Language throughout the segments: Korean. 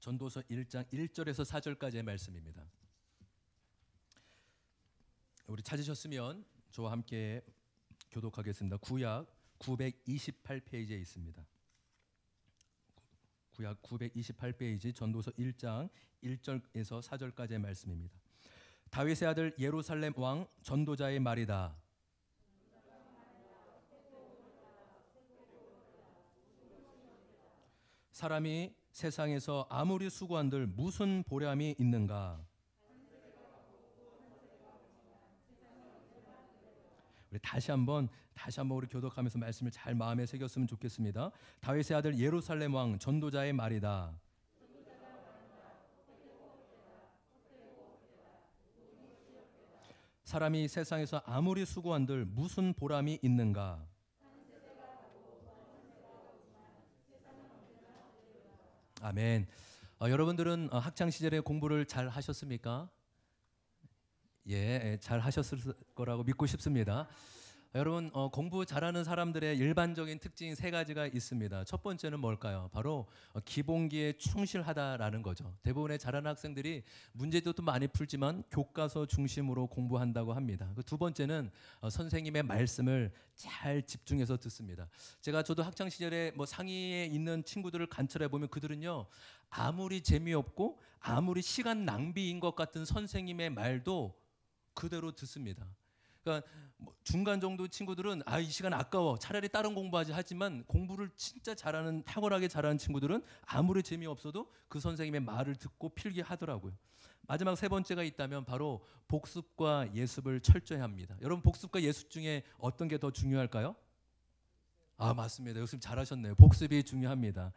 전도서 1장 1절에서 4절까지의 말씀입니다. 우리 찾으셨으면 저와 함께 교독하겠습니다. 구약 928페이지에 있습니다. 구약 928페이지 전도서 1장 1절에서 4절까지의 말씀입니다. 다윗의 아들 예루살렘 왕 전도자의 말이다. 사람이 세상에서 아무리 수고한들 무슨 보람이 있는가? 우리 다시 한번 우리 교독하면서 말씀을 잘 마음에 새겼으면 좋겠습니다. 다윗의 아들 예루살렘 왕 전도자의 말이다. 사람이 세상에서 아무리 수고한들 무슨 보람이 있는가? 아멘. 여러분들은 학창 시절에 공부를 잘 하셨습니까? 예, 잘 하셨을 거라고 믿고 싶습니다. 여러분, 공부 잘하는 사람들의 일반적인 특징 세 가지가 있습니다. 첫 번째는 뭘까요? 바로 기본기에 충실하다라는 거죠. 대부분의 잘하는 학생들이 문제도 또 많이 풀지만 교과서 중심으로 공부한다고 합니다. 두 번째는 선생님의 말씀을 잘 집중해서 듣습니다. 저도 학창 시절에 상위에 있는 친구들을 관찰해 보면 그들은요, 아무리 재미없고 아무리 시간 낭비인 것 같은 선생님의 말도 그대로 듣습니다. 그러니까 중간 정도 친구들은 이 시간 아까워, 차라리 다른 공부하지 하지만 공부를 진짜 잘하는, 탁월하게 잘하는 친구들은 아무리 재미없어도 그 선생님의 말을 듣고 필기하더라고요. 마지막 세 번째가 있다면 바로 복습과 예습을 철저히 합니다. 여러분, 복습과 예습 중에 어떤 게 더 중요할까요? 맞습니다. 요즘 잘하셨네요. 복습이 중요합니다.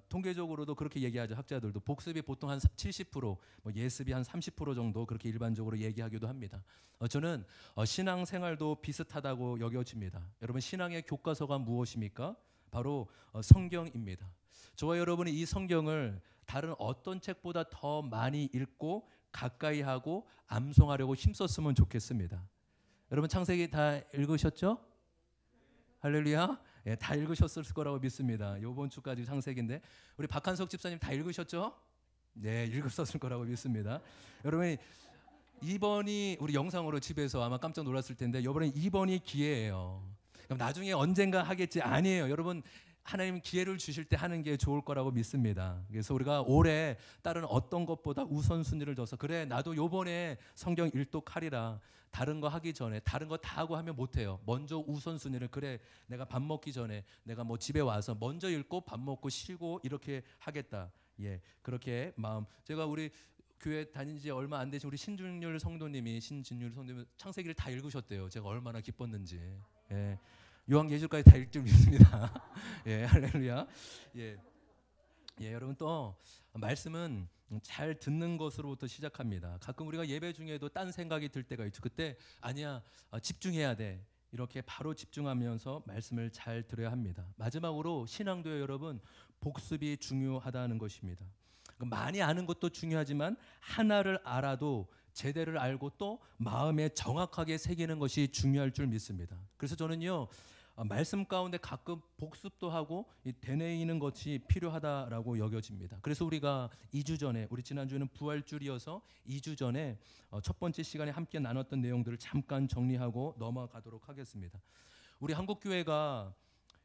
통계적으로도 그렇게 얘기하죠. 학자들도 복습이 보통 한 70%, 예습이 한 30% 정도 그렇게 일반적으로 얘기하기도 합니다. 저는 신앙생활도 비슷하다고 여겨집니다. 여러분, 신앙의 교과서가 무엇입니까? 바로 성경입니다. 저와 여러분이 이 성경을 다른 어떤 책보다 더 많이 읽고 가까이 하고 암송하려고 힘썼으면 좋겠습니다. 여러분, 창세기 다 읽으셨죠? 할렐루야. 예, 다 읽으셨을 거라고 믿습니다. 이번 주까지 창세기인데 우리 박한석 집사님 다 읽으셨죠? 네, 읽으셨을 거라고 믿습니다. 여러분, 이번이 우리 영상으로 집에서 아마 깜짝 놀랐을 텐데 이번에 2번이 기회예요. 그럼 나중에 언젠가 하겠지? 아니에요. 여러분, 하나님 기회를 주실 때 하는 게 좋을 거라고 믿습니다. 그래서 우리가 올해 다른 어떤 것보다 우선순위를 둬서 그래, 나도 요번에 성경 일독하리라. 다른 거 하기 전에 다른 거 다 하고 하면 못해요. 먼저 우선순위를, 그래, 내가 밥 먹기 전에 내가 집에 와서 먼저 읽고 밥 먹고 쉬고 이렇게 하겠다. 예, 그렇게 마음. 제가 우리 교회 다닌 지 얼마 안 되신 우리 신진율 성도님이 창세기를 다 읽으셨대요. 제가 얼마나 기뻤는지. 예. 요한계시록까지 다 읽을 줄 믿습니다. 예, 할렐루야. 예, 여러분, 또 말씀은 잘 듣는 것으로부터 시작합니다. 가끔 우리가 예배 중에도 딴 생각이 들 때가 있죠. 그때 아니야, 집중해야 돼. 이렇게 바로 집중하면서 말씀을 잘 들어야 합니다. 마지막으로 신앙도요, 여러분, 복습이 중요하다는 것입니다. 많이 아는 것도 중요하지만 하나를 알아도 제대로 알고 또 마음에 정확하게 새기는 것이 중요할 줄 믿습니다. 그래서 저는요, 말씀 가운데 가끔 복습도 하고 되뇌이는 것이 필요하다라고 여겨집니다. 그래서 우리가 2주 전에, 우리 지난주에는 부활주일이어서 2주 전에 첫 번째 시간에 함께 나눴던 내용들을 잠깐 정리하고 넘어가도록 하겠습니다. 우리 한국교회가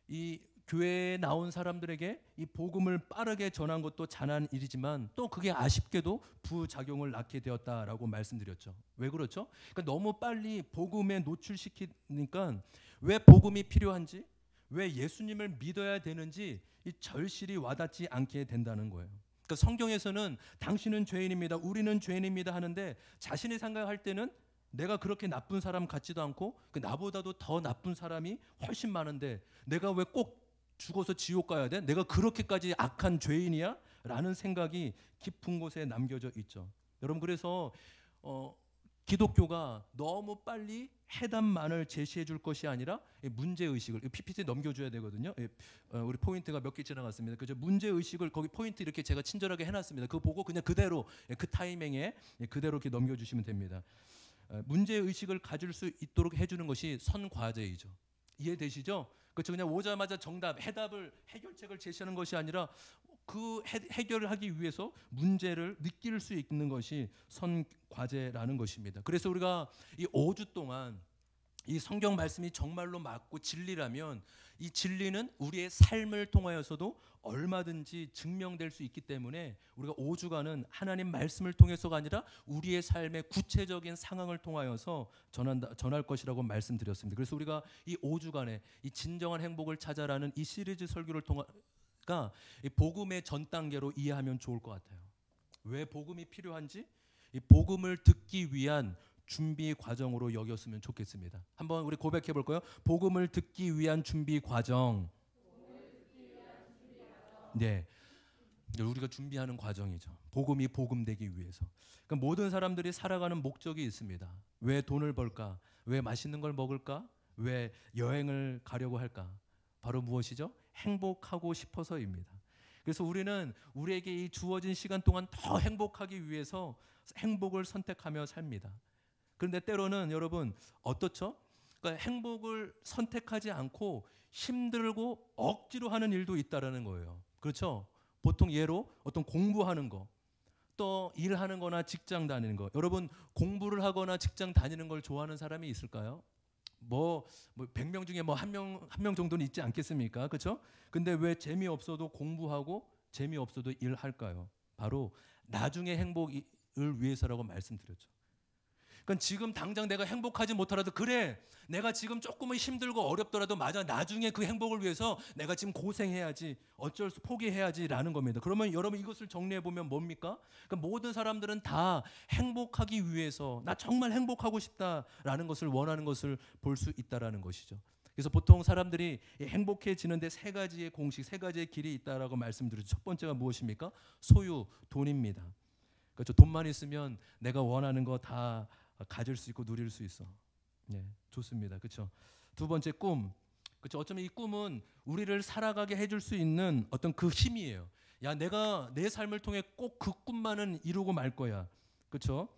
이 교회에 나온 사람들에게 이 복음을 빠르게 전한 것도 잘한 일이지만 또 그게 아쉽게도 부작용을 낳게 되었다라고 말씀드렸죠. 왜 그렇죠? 그러니까 너무 빨리 복음에 노출시키니까 왜 복음이 필요한지, 왜 예수님을 믿어야 되는지 이 절실히 와닿지 않게 된다는 거예요. 그러니까 성경에서는 당신은 죄인입니다, 우리는 죄인입니다 하는데 자신이 생각할 때는 내가 그렇게 나쁜 사람 같지도 않고 나보다도 더 나쁜 사람이 훨씬 많은데 내가 왜 꼭 죽어서 지옥 가야 돼? 내가 그렇게까지 악한 죄인이야? 라는 생각이 깊은 곳에 남겨져 있죠. 여러분, 그래서 기독교가 너무 빨리 해답만을 제시해 줄 것이 아니라 문제의식을, PPT 넘겨줘야 되거든요. 우리 포인트가 몇 개 지나갔습니다. 그죠? 문제의식을 거기 포인트 이렇게 제가 친절하게 해놨습니다. 그거 보고 그냥 그대로 그 타이밍에 그대로 이렇게 넘겨주시면 됩니다. 문제의식을 가질 수 있도록 해주는 것이 선과제이죠. 이해되시죠? 그렇죠? 그냥 오자마자 정답, 해답을, 해결책을 제시하는 것이 아니라 그 해결을 하기 위해서 문제를 느낄 수 있는 것이 선과제라는 것입니다. 그래서 우리가 이 5주 동안 이 성경 말씀이 정말로 맞고 진리라면 이 진리는 우리의 삶을 통하여서도 얼마든지 증명될 수 있기 때문에 우리가 5주간은 하나님 말씀을 통해서가 아니라 우리의 삶의 구체적인 상황을 통하여서 전할 것이라고 말씀드렸습니다. 그래서 우리가 이 5주간에 이 진정한 행복을 찾아라는 이 시리즈 설교를 통하가 이 복음의 전 단계로 이해하면 좋을 것 같아요. 왜 복음이 필요한지 이 복음을 듣기 위한 준비 과정으로 여겼으면 좋겠습니다. 한번 우리 고백해 볼까요? 복음을 듣기 위한 준비 과정. 네, 우리가 준비하는 과정이죠. 복음이 복음되기 위해서. 그러니까 모든 사람들이 살아가는 목적이 있습니다. 왜 돈을 벌까? 왜 맛있는 걸 먹을까? 왜 여행을 가려고 할까? 바로 무엇이죠? 행복하고 싶어서입니다. 그래서 우리는 우리에게 이 주어진 시간 동안 더 행복하기 위해서 행복을 선택하며 삽니다. 그런데 때로는 여러분 어떻죠? 그러니까 행복을 선택하지 않고 힘들고 억지로 하는 일도 있다라는 거예요. 그렇죠? 보통 예로 어떤 공부하는 거, 또 일하는 거나 직장 다니는 거. 여러분 공부를 하거나 직장 다니는 걸 좋아하는 사람이 있을까요? 뭐 100명 중에 뭐 한 명 정도는 있지 않겠습니까? 그렇죠? 근데 왜 재미없어도 공부하고 재미없어도 일할까요? 바로 나중에 행복을 위해서라고 말씀드렸죠. 그러니까 지금 당장 내가 행복하지 못하라도 그래, 내가 지금 조금은 힘들고 어렵더라도 맞아, 나중에 그 행복을 위해서 내가 지금 고생해야지, 어쩔 수 포기해야지라는 겁니다. 그러면 여러분 이것을 정리해 보면 뭡니까? 그러니까 모든 사람들은 다 행복하기 위해서 나 정말 행복하고 싶다라는 것을 원하는 것을 볼 수 있다라는 것이죠. 그래서 보통 사람들이 행복해지는데 세 가지의 공식, 세 가지의 길이 있다라고 말씀드렸죠. 첫 번째가 무엇입니까? 소유, 돈입니다. 그렇죠. 돈만 있으면 내가 원하는 거 다 가질 수 있고 누릴 수 있어. 네, 좋습니다. 그렇죠. 두 번째 꿈. 그렇죠. 어쩌면 이 꿈은 우리를 살아가게 해줄 수 있는 어떤 그 힘이에요. 야, 내가 내 삶을 통해 꼭 그 꿈만은 이루고 말 거야. 그렇죠.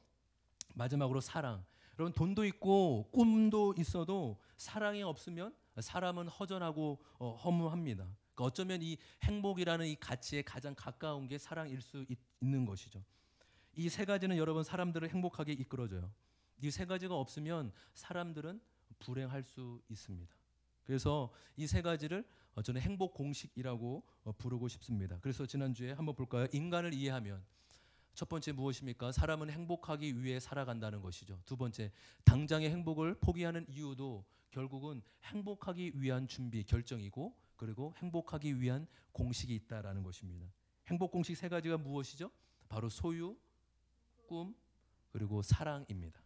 마지막으로 사랑. 여러분 돈도 있고 꿈도 있어도 사랑이 없으면 사람은 허전하고 허무합니다. 그러니까 어쩌면 이 행복이라는 이 가치에 가장 가까운 게 사랑일 수 있는 것이죠. 이 세 가지는 여러분 사람들을 행복하게 이끌어줘요. 이 세 가지가 없으면 사람들은 불행할 수 있습니다. 그래서 이 세 가지를 저는 행복 공식이라고 부르고 싶습니다. 그래서 지난주에 한번 볼까요? 인간을 이해하면 첫 번째 무엇입니까? 사람은 행복하기 위해 살아간다는 것이죠. 두 번째, 당장의 행복을 포기하는 이유도 결국은 행복하기 위한 준비, 결정이고, 그리고 행복하기 위한 공식이 있다라는 것입니다. 행복 공식 세 가지가 무엇이죠? 바로 소유, 꿈, 그리고 사랑입니다.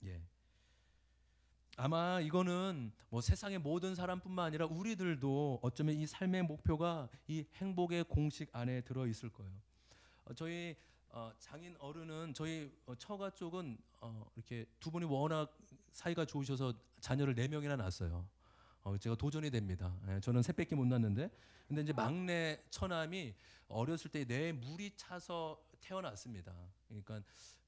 예. 아마 이거는 뭐 세상의 모든 사람뿐만 아니라 우리들도 어쩌면 이 삶의 목표가 이 행복의 공식 안에 들어 있을 거예요. 저희 장인 어른은 저희 처가 쪽은 이렇게 두 분이 워낙 사이가 좋으셔서 자녀를 4명이나 낳았어요. 제가 도전이 됩니다. 예, 저는 셋밖에 못 낳았는데, 근데 이제 막내 처남이 어렸을 때 뇌에 물이 차서 태어났습니다. 그러니까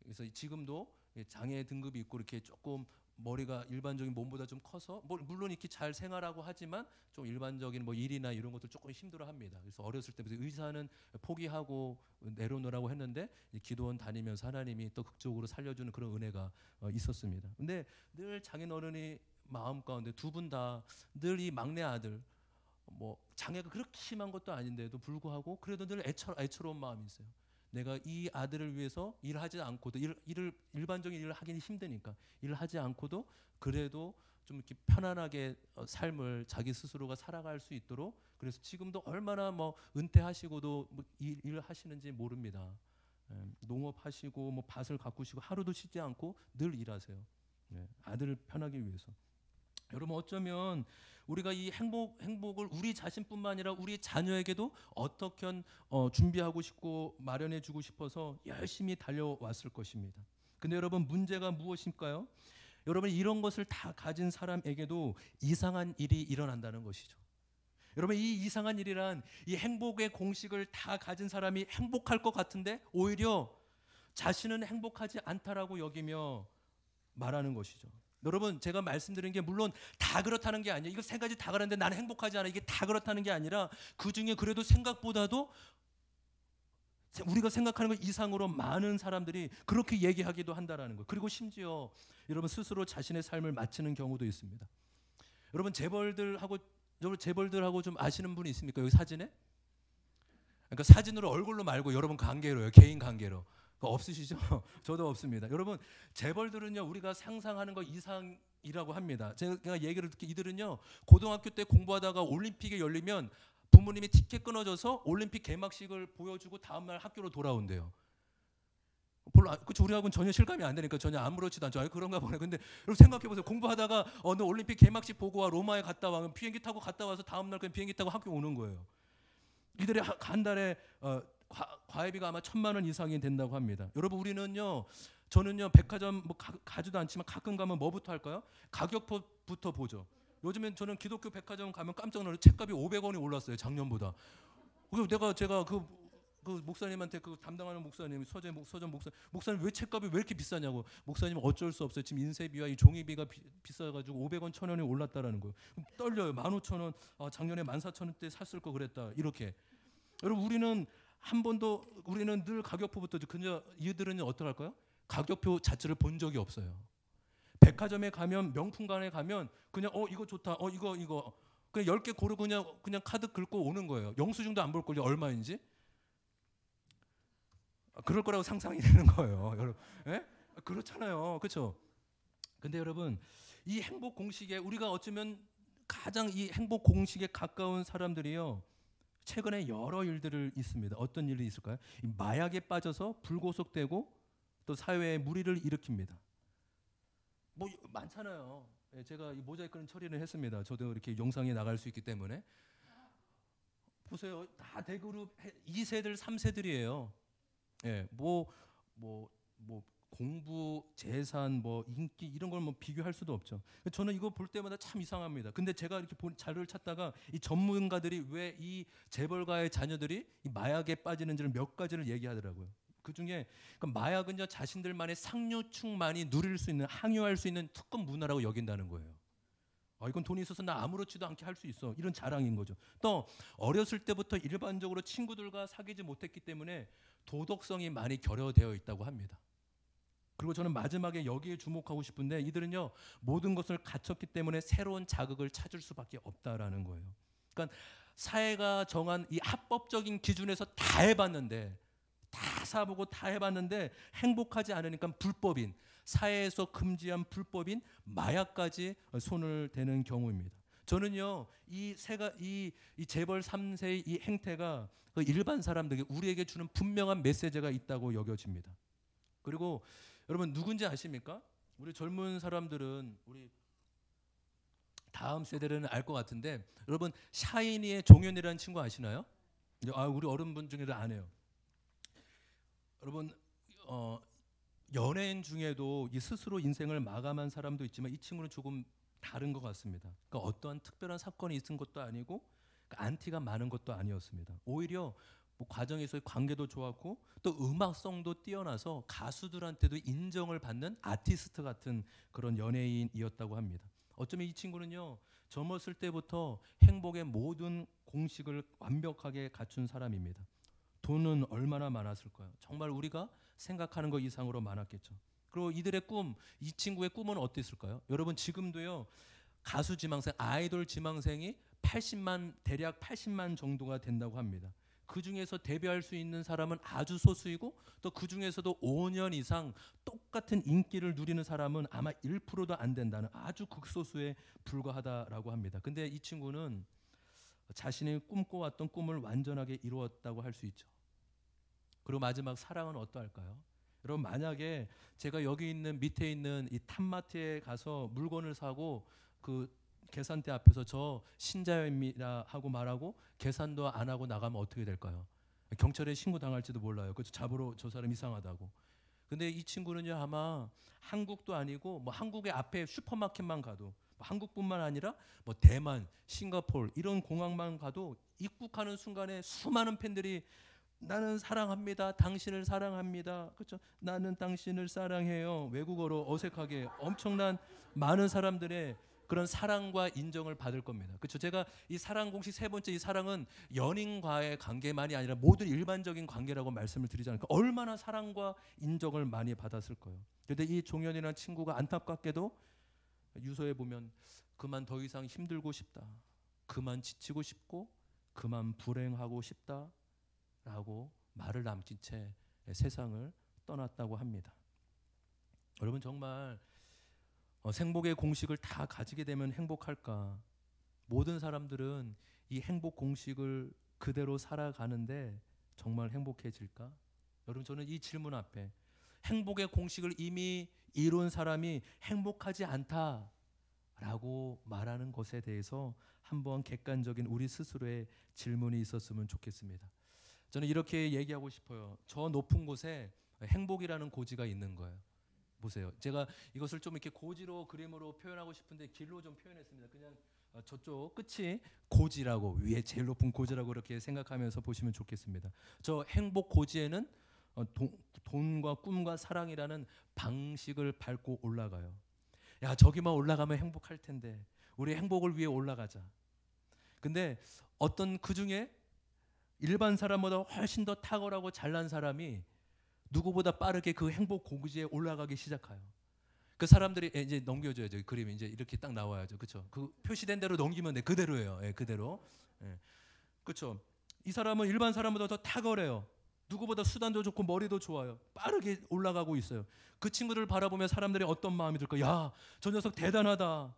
그래서 지금도 장애 등급이 있고 이렇게 조금 머리가 일반적인 몸보다 좀 커서 물론 이렇게 잘 생활하고 하지만 좀 일반적인 뭐 일이나 이런 것들 조금 힘들어합니다. 그래서 어렸을 때부터 의사는 포기하고 내려놓으라고 했는데 기도원 다니면서 하나님이 또 극적으로 살려주는 그런 은혜가 있었습니다. 근데 늘 장인어른이 마음 가운데 두 분 다 늘 이 막내 아들 뭐 장애가 그렇게 심한 것도 아닌데도 불구하고 그래도 늘 애처로운 마음이 있어요. 내가 이 아들을 위해서 일하지 않고도 일반적인 일을 하기는 힘드니까 일을 하지 않고도 그래도 좀 이렇게 편안하게 삶을 자기 스스로가 살아갈 수 있도록, 그래서 지금도 얼마나 뭐 은퇴하시고도 뭐 일을 하시는지 모릅니다. 농업하시고 뭐 밭을 가꾸시고 하루도 쉬지 않고 늘 일하세요. 아들을 편하기 위해서. 여러분 어쩌면 우리가 이 행복을 우리 자신뿐만 아니라 우리 자녀에게도 어떻게 준비하고 싶고 마련해 주고 싶어서 열심히 달려왔을 것입니다. 근데 여러분 문제가 무엇일까요? 여러분 이런 것을 다 가진 사람에게도 이상한 일이 일어난다는 것이죠. 여러분 이 이상한 일이란 이 행복의 공식을 다 가진 사람이 행복할 것 같은데 오히려 자신은 행복하지 않다라고 여기며 말하는 것이죠. 여러분, 제가 말씀드린 게 물론 다 그렇다는 게 아니에요. 이거 세 가지 다 그런데 나는 행복하지 않아. 이게 다 그렇다는 게 아니라 그중에 그래도 생각보다도 우리가 생각하는 것 이상으로 많은 사람들이 그렇게 얘기하기도 한다라는 거예요. 그리고 심지어 여러분 스스로 자신의 삶을 마치는 경우도 있습니다. 여러분 재벌들하고 좀 아시는 분이 있습니까? 여기 사진에? 그러니까 사진으로 얼굴로 말고 여러분 관계로요. 개인 관계로. 없으시죠? 저도 없습니다. 여러분 재벌들은요 우리가 상상하는 것 이상이라고 합니다. 제가 얘기를 듣기 이들은요 고등학교 때 공부하다가 올림픽이 열리면 부모님이 티켓 끊어줘서 올림픽 개막식을 보여주고 다음날 학교로 돌아온대요. 별로 그쵸, 우리하고는 전혀 실감이 안 되니까 전혀 아무렇지도 않죠. 아니, 그런가 보네. 근데 여러분 생각해 보세요. 공부하다가 너 올림픽 개막식 보고 와, 로마에 갔다 와. 비행기 타고 갔다 와서 다음날 그냥 비행기 타고 학교 오는 거예요. 이들이 한 달에 과외비가 아마 1,000만 원 이상이 된다고 합니다. 여러분 저는요 백화점 뭐 가지도 않지만 가끔 가면 뭐부터 할까요? 가격부터 보죠. 요즘엔 저는 기독교 백화점 가면 깜짝 놀라요. 책값이 500원이 올랐어요, 작년보다. 그래서 제가 그 목사님한테 그 담당하는 목사님 서전 목사님 왜 책값이 왜 이렇게 비싸냐고. 목사님 어쩔 수 없어요. 지금 인쇄비와 이 종이비가 비싸가지고 500원 1,000원이 올랐다라는 거예요. 떨려요. 15,000원 작년에 14,000원대 샀을 거 그랬다 이렇게. 여러분 우리는 늘 가격표부터 그냥 이들은 어떡할까요? 가격표 자체를 본 적이 없어요. 백화점에 가면 명품관에 가면 그냥 이거 좋다. 이거 그냥 10개 고르고 그냥 카드 긁고 오는 거예요. 영수증도 안 볼 걸요. 얼마인지. 그럴 거라고 상상이 되는 거예요. 여러분. 예? 그렇잖아요. 그렇죠? 근데 여러분 이 행복 공식에 우리가 어쩌면 가장 이 행복 공식에 가까운 사람들이요. 최근에 여러 일들을 있습니다. 어떤 일이 있을까요? 이 마약에 빠져서 불구속되고 또 사회에 무리를 일으킵니다. 뭐 많잖아요. 제가 이 모자이크는 처리를 했습니다. 저도 이렇게 영상에 나갈 수 있기 때문에. 보세요. 다 대그룹 2세들, 3세들이에요. 예, 뭐 공부, 재산, 뭐 인기 이런 걸 뭐 비교할 수도 없죠. 저는 이거 볼 때마다 참 이상합니다. 근데 제가 이렇게 자료를 찾다가 이 전문가들이 왜 이 재벌가의 자녀들이 이 마약에 빠지는지를 몇 가지를 얘기하더라고요. 그 중에 그러니까 마약은요 자신들만의 상류층만이 누릴 수 있는 항유할 수 있는 특권 문화라고 여긴다는 거예요. 이건 돈이 있어서 나 아무렇지도 않게 할 수 있어. 이런 자랑인 거죠. 또 어렸을 때부터 일반적으로 친구들과 사귀지 못했기 때문에 도덕성이 많이 결여되어 있다고 합니다. 그리고 저는 마지막에 여기에 주목하고 싶은데 이들은요 모든 것을 갖췄기 때문에 새로운 자극을 찾을 수밖에 없다라는 거예요. 그러니까 사회가 정한 이 합법적인 기준에서 다 해봤는데 다 사보고 다 해봤는데 행복하지 않으니까 불법인 사회에서 금지한 불법인 마약까지 손을 대는 경우입니다. 저는요 이 재벌 3세의 이 행태가 그 일반 사람들에게 우리에게 주는 분명한 메시지가 있다고 여겨집니다. 그리고 여러분 누군지 아십니까? 우리 젊은 사람들은 우리 다음 세대는 알 것 같은데 여러분 샤이니의 종현이라는 친구 아시나요? 우리 어른분 중에도 안 해요. 여러분 연예인 중에도 이 스스로 인생을 마감한 사람도 있지만 이 친구는 조금 다른 것 같습니다. 그러니까 어떠한 특별한 사건이 있은 것도 아니고 그러니까 안티가 많은 것도 아니었습니다. 오히려 뭐 과정에서의 관계도 좋았고 또 음악성도 뛰어나서 가수들한테도 인정을 받는 아티스트 같은 그런 연예인이었다고 합니다. 어쩌면 이 친구는요 젊었을 때부터 행복의 모든 공식을 완벽하게 갖춘 사람입니다. 돈은 얼마나 많았을까요? 정말 우리가 생각하는 것 이상으로 많았겠죠. 그리고 이들의 이 친구의 꿈은 어땠을까요? 여러분 지금도요 가수 지망생, 아이돌 지망생이 대략 80만 정도가 된다고 합니다. 그 중에서 데뷔할 수 있는 사람은 아주 소수이고 또 그 중에서도 5년 이상 똑같은 인기를 누리는 사람은 아마 1%도 안 된다는 아주 극소수에 불과하다라고 합니다. 근데 이 친구는 자신이 꿈꿔왔던 꿈을 완전하게 이루었다고 할 수 있죠. 그리고 마지막 사랑은 어떠할까요? 여러분 만약에 제가 여기 있는 밑에 있는 이 탑마트에 가서 물건을 사고 그 계산대 앞에서 저 신자입니다 하고 말하고 계산도 안 하고 나가면 어떻게 될까요? 경찰에 신고 당할지도 몰라요. 그래서 잡으러 저 사람 이상하다고. 근데 이 친구는요 아마 한국도 아니고 뭐 한국의 앞에 슈퍼마켓만 가도 한국뿐만 아니라 뭐 대만, 싱가포르 이런 공항만 가도 입국하는 순간에 수많은 팬들이 나는 사랑합니다. 당신을 사랑합니다. 그렇죠? 나는 당신을 사랑해요. 외국어로 어색하게 엄청난 많은 사람들의 그런 사랑과 인정을 받을 겁니다. 그렇죠? 제가 이 사랑 공식 세 번째, 이 사랑은 연인과의 관계만이 아니라 모든 일반적인 관계라고 말씀을 드리지 않을까. 얼마나 사랑과 인정을 많이 받았을 거예요. 그런데 이 종현이라는 친구가 안타깝게도 유서에 보면 그만 더 이상 힘들고 싶다, 그만 지치고 싶고 그만 불행하고 싶다 라고 말을 남긴 채 세상을 떠났다고 합니다. 여러분, 정말 생복의 공식을 다 가지게 되면 행복할까? 모든 사람들은 이 행복 공식을 그대로 살아가는데 정말 행복해질까? 여러분, 저는 이 질문 앞에 행복의 공식을 이미 이룬 사람이 행복하지 않다라고 말하는 것에 대해서 한번 객관적인 우리 스스로의 질문이 있었으면 좋겠습니다. 저는 이렇게 얘기하고 싶어요. 저 높은 곳에 행복이라는 고지가 있는 거예요. 보세요. 제가 이것을 좀 이렇게 고지로 그림으로 표현하고 싶은데 길로 좀 표현했습니다. 그냥 저쪽 끝이 고지라고, 위에 제일 높은 고지라고 이렇게 생각하면서 보시면 좋겠습니다. 저 행복 고지에는 돈과 꿈과 사랑이라는 방식을 밟고 올라가요. 야, 저기만 올라가면 행복할 텐데 우리 행복을 위해 올라가자. 근데 어떤 그 중에 일반 사람보다 훨씬 더 탁월하고 잘난 사람이 누구보다 빠르게 그 행복 고지에 올라가기 시작해요. 그 사람들이 이제 넘겨줘야죠. 그림이 이제 이렇게 딱 나와야죠. 그렇죠? 그 표시된 대로 넘기면 돼. 그대로예요. 예, 그대로. 예. 그렇죠? 이 사람은 일반 사람보다 더 탁월해요. 누구보다 수단도 좋고 머리도 좋아요. 빠르게 올라가고 있어요. 그 친구를 바라보면 사람들이 어떤 마음이 들까? 야, 저 녀석 대단하다.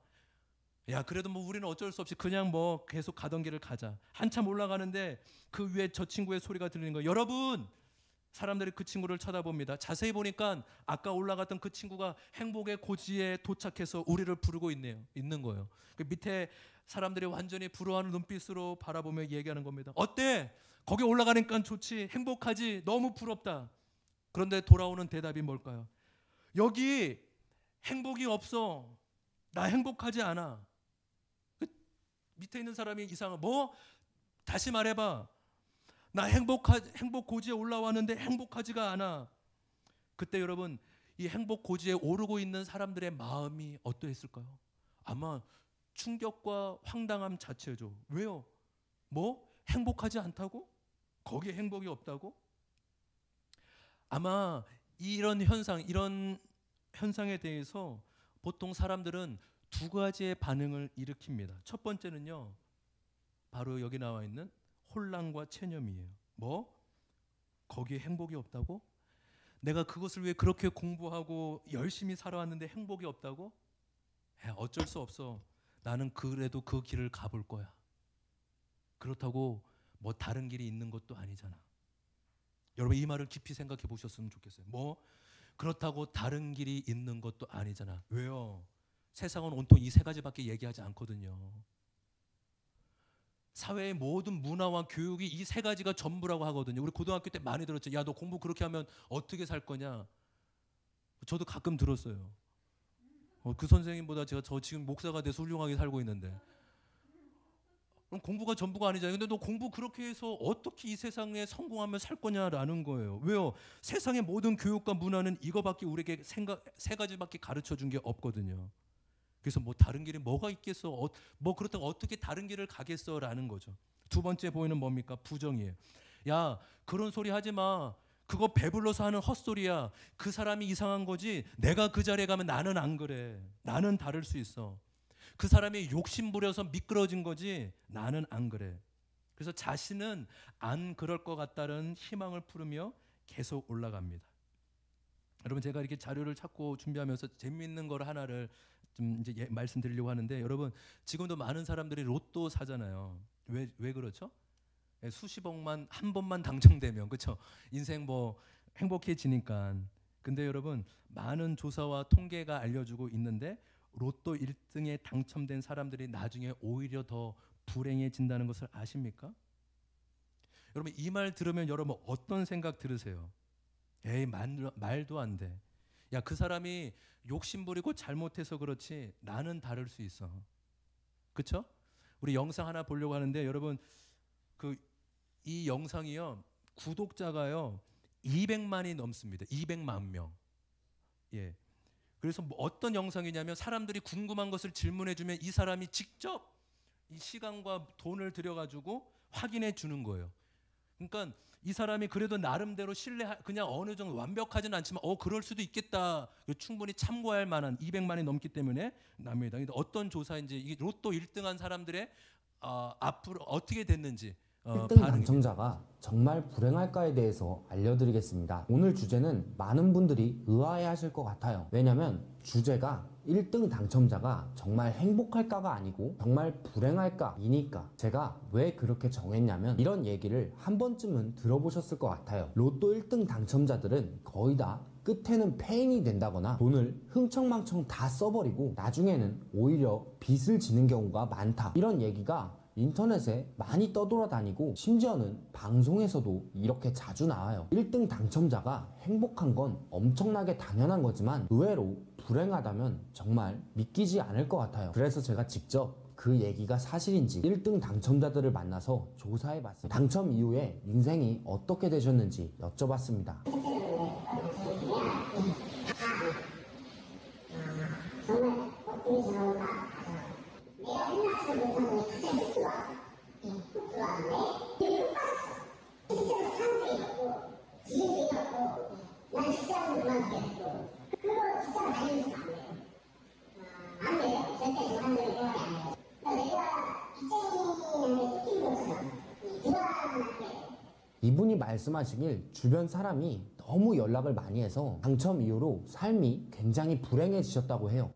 야, 그래도 뭐 우리는 어쩔 수 없이 그냥 뭐 계속 가던 길을 가자. 한참 올라가는데 그 위에 저 친구의 소리가 들리는 거예요. 여러분, 사람들이 그 친구를 쳐다봅니다. 자세히 보니까 아까 올라갔던 그 친구가 행복의 고지에 도착해서 우리를 부르고 있는 거예요. 그 밑에 사람들이 완전히 부러워하는 눈빛으로 바라보며 얘기하는 겁니다. 어때? 거기 올라가니까 좋지. 행복하지. 너무 부럽다. 그런데 돌아오는 대답이 뭘까요? 여기 행복이 없어. 나 행복하지 않아. 그 밑에 있는 사람이 이상한, 뭐? 다시 말해봐. 나 행복 고지에 올라왔는데 행복하지가 않아. 그때 여러분, 이 행복 고지에 오르고 있는 사람들의 마음이 어떠했을까요? 아마 충격과 황당함 자체죠. 왜요? 뭐? 행복하지 않다고? 거기에 행복이 없다고? 아마 이런 현상에 대해서 보통 사람들은 두 가지의 반응을 일으킵니다. 첫 번째는요, 바로 여기 나와 있는 혼란과 체념이에요. 뭐? 거기에 행복이 없다고? 내가 그것을 위해 그렇게 공부하고 열심히 살아왔는데 행복이 없다고? 어쩔 수 없어. 나는 그래도 그 길을 가볼 거야. 그렇다고 뭐 다른 길이 있는 것도 아니잖아. 여러분, 이 말을 깊이 생각해 보셨으면 좋겠어요. 뭐? 그렇다고 다른 길이 있는 것도 아니잖아. 왜요? 세상은 온통 이 세 가지밖에 얘기하지 않거든요. 사회의 모든 문화와 교육이 이 세 가지가 전부라고 하거든요. 우리 고등학교 때 많이 들었죠. 야, 너 공부 그렇게 하면 어떻게 살 거냐? 저도 가끔 들었어요. 그 선생님보다 저 지금 목사가 돼서 훌륭하게 살고 있는데. 그럼 공부가 전부가 아니잖아요. 근데 너 공부 그렇게 해서 어떻게 이 세상에 성공하면 살 거냐라는 거예요. 왜요? 세상의 모든 교육과 문화는 이거밖에 우리에게 세 가지밖에 가르쳐 준 게 없거든요. 그래서 뭐 다른 길이 뭐가 있겠어? 뭐 그렇다고 어떻게 다른 길을 가겠어라는 거죠. 두 번째 보이는 뭡니까? 부정이에요. 야, 그런 소리 하지 마. 그거 배불러서 하는 헛소리야. 그 사람이 이상한 거지. 내가 그 자리에 가면 나는 안 그래. 나는 다를 수 있어. 그 사람이 욕심 부려서 미끄러진 거지. 나는 안 그래. 그래서 자신은 안 그럴 것 같다는 희망을 품으며 계속 올라갑니다. 여러분, 제가 이렇게 자료를 찾고 준비하면서 재미있는 걸 하나를 좀 이제 말씀드리려고 하는데, 여러분, 지금도 많은 사람들이 로또 사잖아요. 왜 그렇죠? 수십억만 한 번만 당첨되면, 그렇죠? 인생 뭐 행복해지니까. 근데 여러분, 많은 조사와 통계가 알려주고 있는데 로또 1등에 당첨된 사람들이 나중에 오히려 더 불행해진다는 것을 아십니까? 여러분, 이 말 들으면 여러분 어떤 생각 들으세요? 에이, 말도 안 돼. 야, 그 사람이 욕심부리고 잘못해서 그렇지 나는 다를 수 있어. 그렇죠? 우리 영상 하나 보려고 하는데, 여러분, 이 영상이요, 구독자가요 200만이 넘습니다. 200만 명. 예. 그래서 뭐 어떤 영상이냐면 사람들이 궁금한 것을 질문해 주면 이 사람이 직접 이 시간과 돈을 들여가지고 확인해 주는 거예요. 그러니까 이 사람이 그래도 나름대로 그냥 어느 정도 완벽하지는 않지만 그럴 수도 있겠다. 충분히 참고할 만한 200만이 넘기 때문에 납니다. 근데 어떤 조사인지 이 로또 1등한 사람들의 앞으로 어떻게 됐는지 1등 당첨자가 정말 불행할까에 대해서 알려드리겠습니다. 오늘 주제는 많은 분들이 의아해하실 것 같아요. 왜냐면 주제가 1등 당첨자가 정말 행복할까가 아니고 정말 불행할까이니까. 제가 왜 그렇게 정했냐면 이런 얘기를 한 번쯤은 들어보셨을 것 같아요. 로또 1등 당첨자들은 거의 다 끝에는 폐인이 된다거나 돈을 흥청망청 다 써버리고 나중에는 오히려 빚을 지는 경우가 많다, 이런 얘기가 인터넷에 많이 떠돌아다니고 심지어는 방송에서도 이렇게 자주 나와요. 1등 당첨자가 행복한 건 엄청나게 당연한 거지만 의외로 불행하다면 정말 믿기지 않을 것 같아요. 그래서 제가 직접 그 얘기가 사실인지 1등 당첨자들을 만나서 조사해봤습니다. 당첨 이후에 인생이 어떻게 되셨는지 여쭤봤습니다. 이분이 말씀하시길 주변 사람이 너무 연락을 많이 해서 당첨 이후로 삶이 굉장히 불행해지셨다고 해요.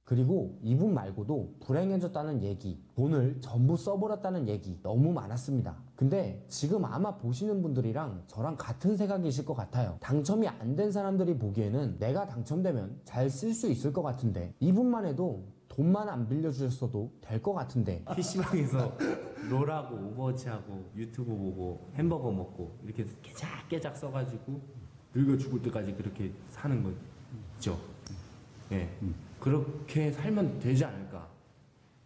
그리고 이분 말고도 불행해졌다는 얘기, 돈을 전부 써버렸다는 얘기 너무 많았습니다. 근데 지금 아마 보시는 분들이랑 저랑 같은 생각이실 것 같아요. 당첨이 안 된 사람들이 보기에는 내가 당첨되면 잘 쓸 수 있을 것 같은데, 이분만 해도 돈만 안 빌려주셨어도 될 것 같은데, PC방에서 롤하고 오버워치하고 유튜브 보고 햄버거 먹고 이렇게 깨작깨작 써가지고 늙어 죽을 때까지 그렇게 사는 거죠. 예. 그렇게 살면 되지 않을까,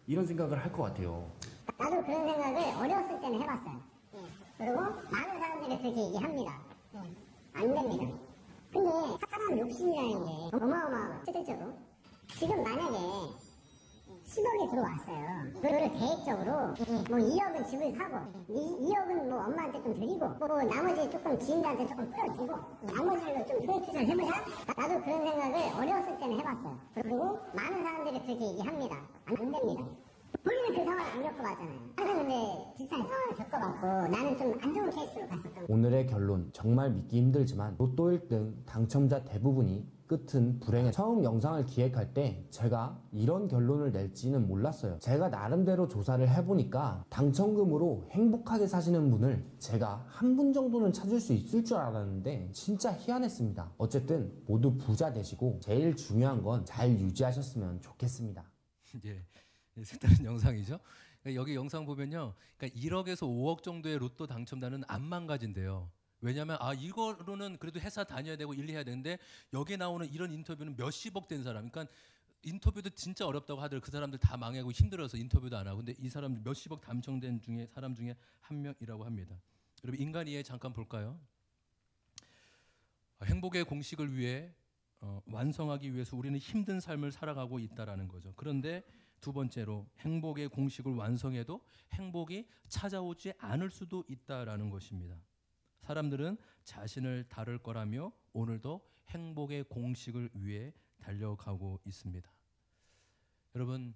이런 생각을 할 것 같아요. 나도 그런 생각을 어렸을 때는 해봤어요. 그리고 많은 사람들이 그렇게 얘기합니다. 안 됩니다. 근데 사람 욕심이라는 게 어마어마하고 실질적으로 지금 만약에 10억이 들어왔어요. 그거를 계획적으로 뭐 2억은 집을 사고 2억은 뭐 엄마한테 좀 드리고 뭐 나머지 조금 지인들한테 조금 뿌려주고 나머지를 좀 효율 투자를 해보자. 나도 그런 생각을 어렸을 때는 해봤어요. 그리고 많은 사람들이 그렇게 얘기합니다. 안 됩니다. 본인은 그 상황을 안 겪어봤잖아요. 나는 근데 비슷한 상황을 겪어봤고 나는 좀 안 좋은 케이스로 갔었던 거예요. 오늘의 결론, 정말 믿기 힘들지만 로또 1등 당첨자 대부분이 끝은 불행해. 처음 영상을 기획할 때 제가 이런 결론을 낼지는 몰랐어요. 제가 나름대로 조사를 해보니까 당첨금으로 행복하게 사시는 분을 제가 한 분 정도는 찾을 수 있을 줄 알았는데 진짜 희한했습니다. 어쨌든 모두 부자 되시고 제일 중요한 건 잘 유지하셨으면 좋겠습니다. 예, 색다른 영상이죠. 그러니까 여기 영상 보면요, 그러니까 1억에서 5억 정도의 로또 당첨자는 안 망가진대요. 왜냐하면 이거로는 그래도 회사 다녀야 되고 일 해야 되는데 여기에 나오는 이런 인터뷰는 몇십억 된 사람, 그러니까 인터뷰도 진짜 어렵다고 하더라고요. 그 사람들 다 망하고 힘들어서 인터뷰도 안 하고. 근데 이 사람들 몇십억 당첨된 사람 중에 한 명이라고 합니다. 여러분, 인간 이해 잠깐 볼까요? 행복의 공식을 위해 완성하기 위해서 우리는 힘든 삶을 살아가고 있다라는 거죠. 그런데 두 번째로, 행복의 공식을 완성해도 행복이 찾아오지 않을 수도 있다라는 것입니다. 사람들은 자신을 다룰 거라며 오늘도 행복의 공식을 위해 달려가고 있습니다. 여러분,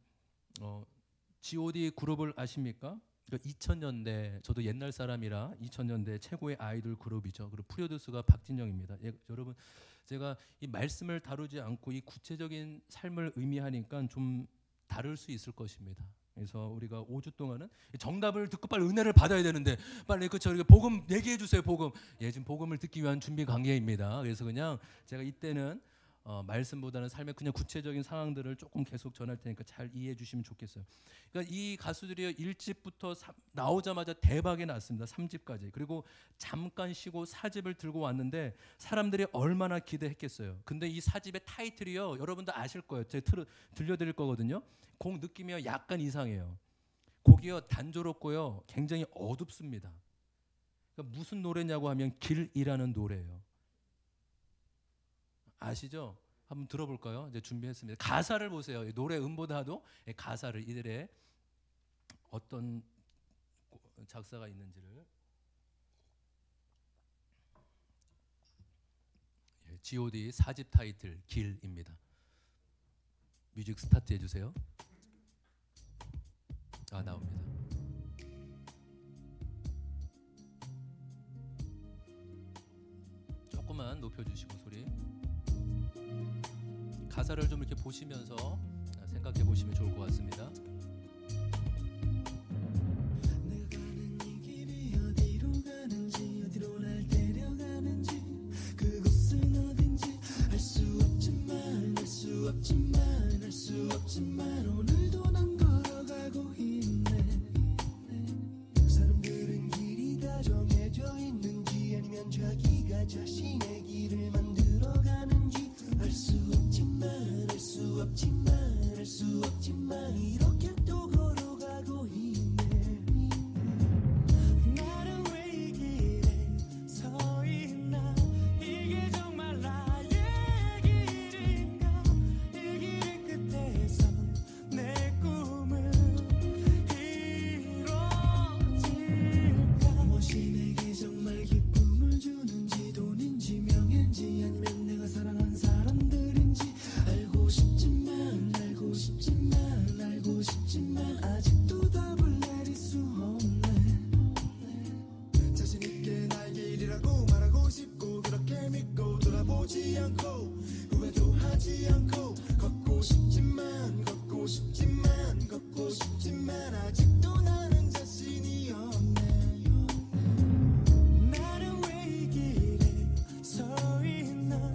G.O.D 그룹을 아십니까? 2000년대, 저도 옛날 사람이라 2000년대 최고의 아이돌 그룹이죠. 그리고 프로듀서가 박진영입니다. 여러분, 제가 이 말씀을 다루지 않고 이 구체적인 삶을 의미하니까 좀 다를 수 있을 것입니다. 그래서 우리가 5주 동안은 정답을 듣고 빨리 은혜를 받아야 되는데 빨리 저기 복음 얘기해 주세요. 복음. 예, 지금 복음을 듣기 위한 준비 관계입니다. 그래서 그냥 제가 이때는 말씀보다는 삶의 그냥 구체적인 상황들을 조금 계속 전할 테니까 잘 이해해 주시면 좋겠어요. 그러니까 이 가수들이 1집부터 나오자마자 대박이 났습니다. 3집까지. 그리고 잠깐 쉬고 4집을 들고 왔는데 사람들이 얼마나 기대했겠어요. 근데 이 4집의 타이틀이요, 여러분도 아실 거예요. 제가 들려드릴 거거든요. 곡 느낌이 약간 이상해요. 곡이요 단조롭고요 굉장히 어둡습니다. 그러니까 무슨 노래냐고 하면 길이라는 노래예요. 아시죠? 한번 들어볼까요? 이제 준비했습니다. 가사를 보세요. 노래 음보다도 가사를 이들의 어떤 작사가 있는지를. G.O.D 4집 타이틀 길입니다. 뮤직 스타트 해주세요. 나옵니다. 조금만 높여주시고 소리. 가사를 좀 이렇게 보시면서 생각해 보시면 좋을 것 같습니다. 오늘도 난 걸어가고 있네. 사람들은 길이 다 정해져 있는지 아니면 자기가 자신의 길을 만들어가는지 알 수 없지만 알 수 없지만 알 수 없지만 이렇게 또 걸어가고 있네. 나는 왜 이 길에 서 있나. 이게 정말 나의 길인가. 이 길의 끝에서 내 꿈을 이뤄질까. 무엇이 내게 정말 기쁨을 주는지 돈인지 명예인지 아니면 내가 사랑한 사람들인지 알고 싶지만 알고 싶지만 알고 싶지만 아직도 답을 내릴 수 없네. 자신 있게 나의 길이라고 말하고 싶고 그렇게 믿고 돌아보지 않고 후회도 하지 않고 걷고 싶지만 걷고 싶지만 걷고 싶지만 아직도 나는 자신이 없네. 나는 왜 이 길에 서 있나.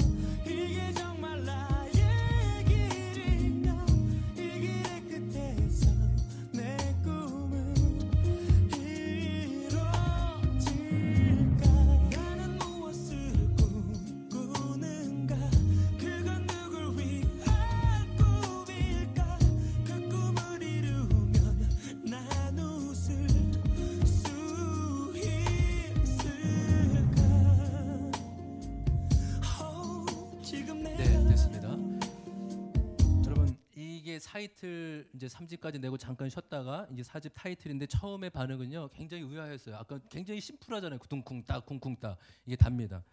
이게 정말 나의 길인가. 이 길의 끝에서 내 꿈을 이뤄질까. 나는 무엇을 꿈꾸는가. 그건 누굴 위한 꿈일까. 그 꿈을 이루면 난 웃을 수 있을까. 지금 네, 내가 됐습니다. 여러분 이게 타이틀 이제 3집까지 내고 잠깐 쉬었다가 이제 4집 타이틀인데 처음에 반응은요 굉장히 의아했어요. 아까 굉장히 심플하잖아요. 쿵쿵따 쿵쿵따 이게 답니다.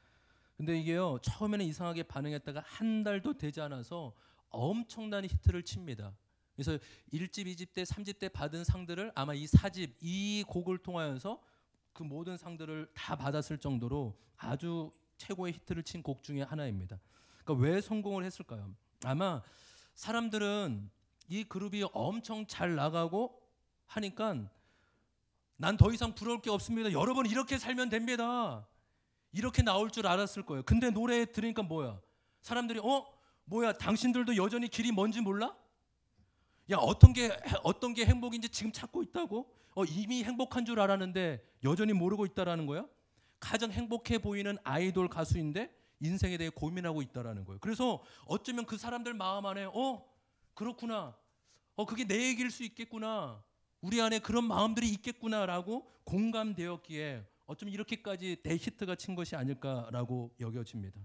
근데 이게요 처음에는 이상하게 반응했다가 한 달도 되지 않아서 엄청난 히트를 칩니다. 그래서 1집, 2집 때, 3집 때 받은 상들을 아마 이 4집 이 곡을 통하여서 그 모든 상들을 다 받았을 정도로 아주 최고의 히트를 친 곡 중에 하나입니다. 그러니까 왜 성공을 했을까요? 아마 사람들은 이 그룹이 엄청 잘 나가고 하니까 난 더 이상 부러울 게 없습니다. 여러분 이렇게 살면 됩니다. 이렇게 나올 줄 알았을 거예요. 근데 노래 들으니까 뭐야? 사람들이 뭐야? 당신들도 여전히 길이 뭔지 몰라? 야 어떤 게 행복인지 지금 찾고 있다고? 이미 행복한 줄 알았는데 여전히 모르고 있다라는 거야? 가장 행복해 보이는 아이돌 가수인데 인생에 대해 고민하고 있다라는 거예요. 그래서 어쩌면 그 사람들 마음 안에 그렇구나. 그게 내 얘기일 수 있겠구나. 우리 안에 그런 마음들이 있겠구나라고 공감되었기에 어쩌면 이렇게까지 대히트가 친 것이 아닐까라고 여겨집니다.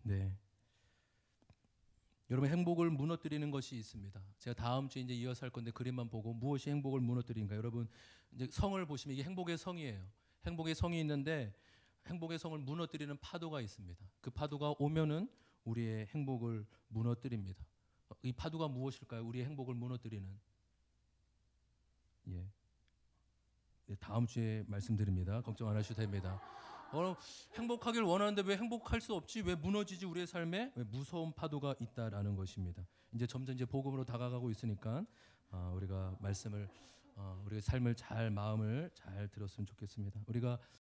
네. 여러분 행복을 무너뜨리는 것이 있습니다. 제가 다음 주에 이제 이어서 할 건데 그림만 보고 무엇이 행복을 무너뜨리는가? 여러분 이제 성을 보시면 이게 행복의 성이에요. 행복의 성이 있는데 행복의 성을 무너뜨리는 파도가 있습니다. 그 파도가 오면은 우리의 행복을 무너뜨립니다. 이 파도가 무엇일까요? 우리의 행복을 무너뜨리는. 예. 네, 다음 주에 말씀드립니다. 걱정 안 하셔도 됩니다. 행복하길 원하는데 왜 행복할 수 없지? 왜 무너지지 우리의 삶에? 왜 무서운 파도가 있다라는 것입니다. 이제 점점 이제 복음으로 다가가고 있으니까 우리가 말씀을 우리의 삶을 마음을 잘 들었으면 좋겠습니다. 우리가